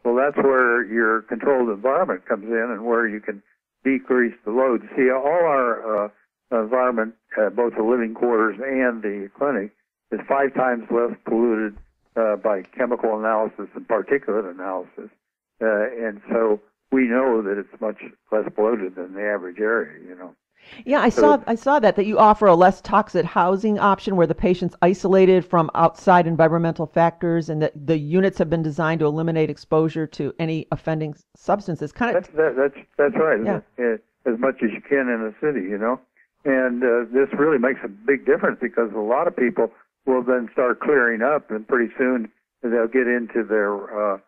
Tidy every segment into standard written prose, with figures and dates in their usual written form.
Well, that's where your controlled environment comes in and where you can decrease the load. See, all our environment, both the living quarters and the clinic, is 5 times less polluted by chemical analysis and particulate analysis. And so we know that it's much less polluted than the average area, you know. Yeah, I saw that you offer a less toxic housing option where the patient's isolated from outside environmental factors, and that the units have been designed to eliminate exposure to any offending substances. That's right. Yeah. As much as you can in a city, you know. And this really makes a big difference because a lot of people will then start clearing up, and pretty soon they'll get into their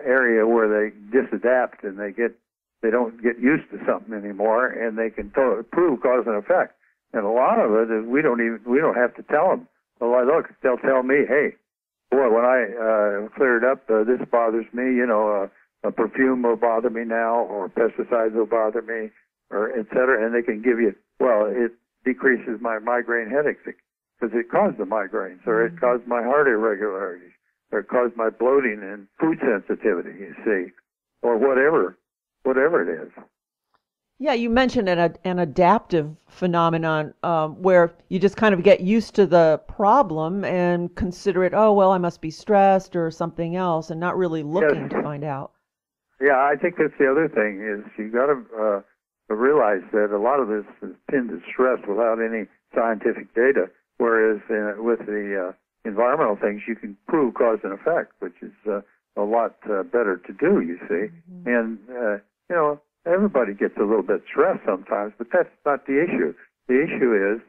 area where they disadapt and they don't get used to something anymore, and they can prove cause and effect. And a lot of it is we don't have to tell them. Look, they'll tell me, hey, boy, when I cleared up, this bothers me. You know, a perfume will bother me now, or pesticides will bother me, or et cetera. And they can give you, well, it decreases my migraine headaches because it caused the migraines, or it caused my heart irregularities, or it caused my bloating and food sensitivity. You see, or whatever it is. Yeah, you mentioned an adaptive phenomenon where you just kind of get used to the problem and consider it, oh, well, I must be stressed or something else, and not really looking to find out. Yeah, I think that's the other thing is you got to realize that a lot of this is pinned to stress without any scientific data, whereas with the environmental things, you can prove cause and effect, which is a lot better to do, you see. Mm-hmm. And you know, everybody gets a little bit stressed sometimes, but that's not the issue. The issue is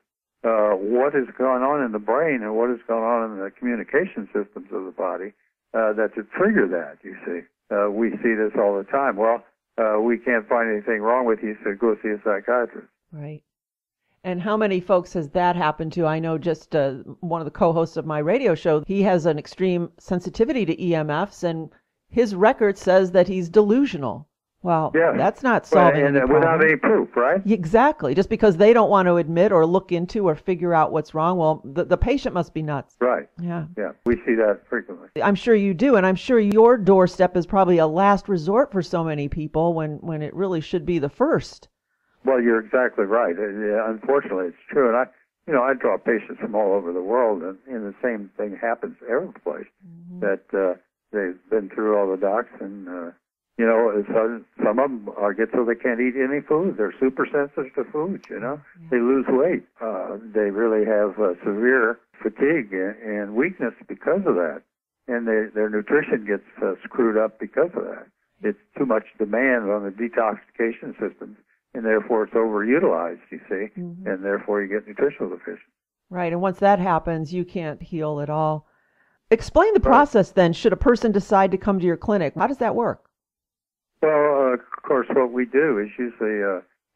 what is going on in the brain and what is going on in the communication systems of the body that to trigger that, you see. We see this all the time. Well, we can't find anything wrong with you, so go see a psychiatrist. Right. And how many folks has that happened to? I know just one of the co-hosts of my radio show, he has an extreme sensitivity to EMFs, and his record says that he's delusional. Well, that's not solving any problem. Without any proof, right? Exactly. Just because they don't want to admit or look into or figure out what's wrong, well, the patient must be nuts. Right. Yeah. Yeah, we see that frequently. I'm sure you do, and I'm sure your doorstep is probably a last resort for so many people when it really should be the first. Well, you're exactly right. Unfortunately, it's true. And I draw patients from all over the world, and the same thing happens every place. Mm-hmm. That they've been through all the docs, and some of them get so they can't eat any food. They're super sensitive to food. You know, They lose weight. They really have severe fatigue and weakness because of that, and their nutrition gets screwed up because of that. It's too much demand on the detoxification systems, and therefore it's overutilized, you see, mm-hmm. and therefore you get nutritional deficiency. Right, and once that happens, you can't heal at all. Explain the process then, should a person decide to come to your clinic. How does that work? Well, of course, what we do is usually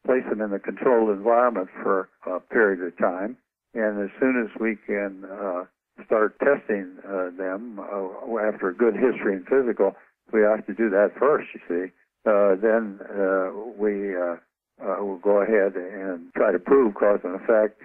place them in a controlled environment for a period of time, and as soon as we can start testing them after a good history and physical, we have to do that first, you see. Then we will go ahead and try to prove cause and effect.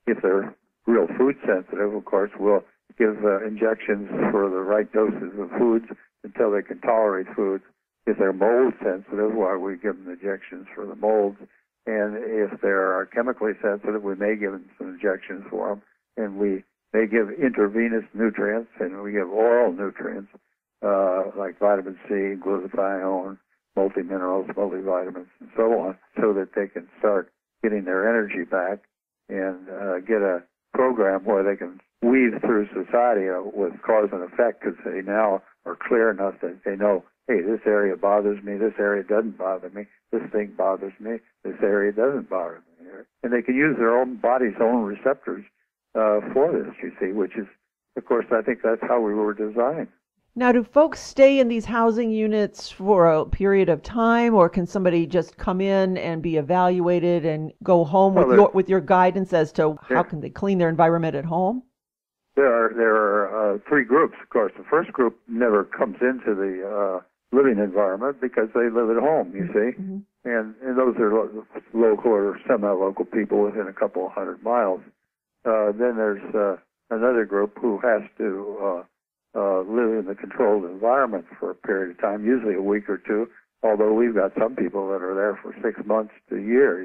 If they're real food sensitive, of course, we'll give injections for the right doses of foods until they can tolerate foods. If they're mold sensitive, well, we give them injections for the molds. And if they're chemically sensitive, we may give them some injections for them. And we may give intravenous nutrients, and we give oral nutrients like vitamin C, glutathione, multiminerals, multivitamins, and so on, so that they can start getting their energy back and get a program where they can weave through society with cause and effect, because they now are clear enough that they know, hey, this area bothers me, this area doesn't bother me, this thing bothers me, this area doesn't bother me. And they can use their own body's own receptors for this, you see, which is, of course, I think that's how we were designed. Now, do folks stay in these housing units for a period of time, or can somebody just come in and be evaluated and go home with your guidance as to how can they clean their environment at home? There are 3 groups, of course. The first group never comes into the living environment because they live at home, you see. Mm-hmm. And those are local or semi-local people within a couple of 100 miles. Then there's another group who has to live in the controlled environment for a period of time, usually a week or two, although we've got some people that are there for 6 months to a year,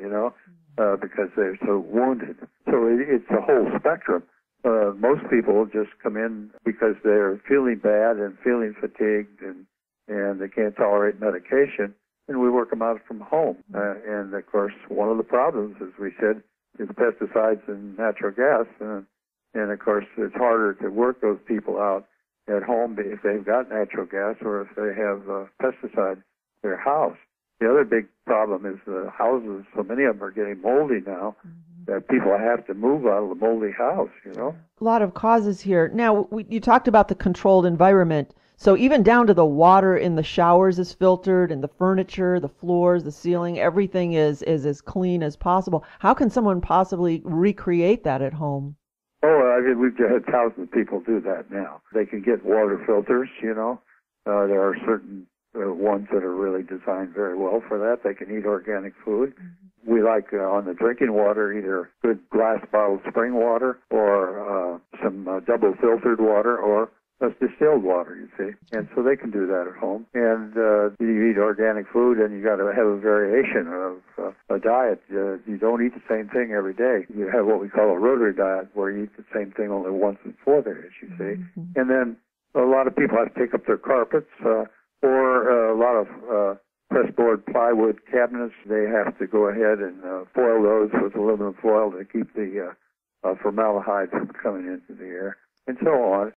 because they're so wounded. So it's a whole spectrum. Most people just come in because they're feeling bad and feeling fatigued and they can't tolerate medication, and we work them out from home. And, of course, one of the problems, as we said, is pesticides and natural gas. And, of course, it's harder to work those people out at home if they've got natural gas or if they have pesticide in their house. The other big problem is the houses. So many of them are getting moldy now that people have to move out of the moldy house, A lot of causes here. Now, you talked about the controlled environment. So even down to the water in the showers is filtered, and the furniture, the floors, the ceiling, everything is as clean as possible. How can someone possibly recreate that at home? Oh, we've had thousands of people do that now. They can get water filters, There are certain ones that are really designed very well for that. They can eat organic food. We like on the drinking water either good glass bottled spring water or some double filtered water or distilled water, you see. And so they can do that at home. And you eat organic food and you got to have a variation of a diet. You don't eat the same thing every day. You have what we call a rotary diet where you eat the same thing only once in 4 days, you see. And then a lot of people have to take up their carpets or a lot of pressboard plywood cabinets. They have to go ahead and foil those with aluminum foil to keep the formaldehyde from coming into the air, and so on.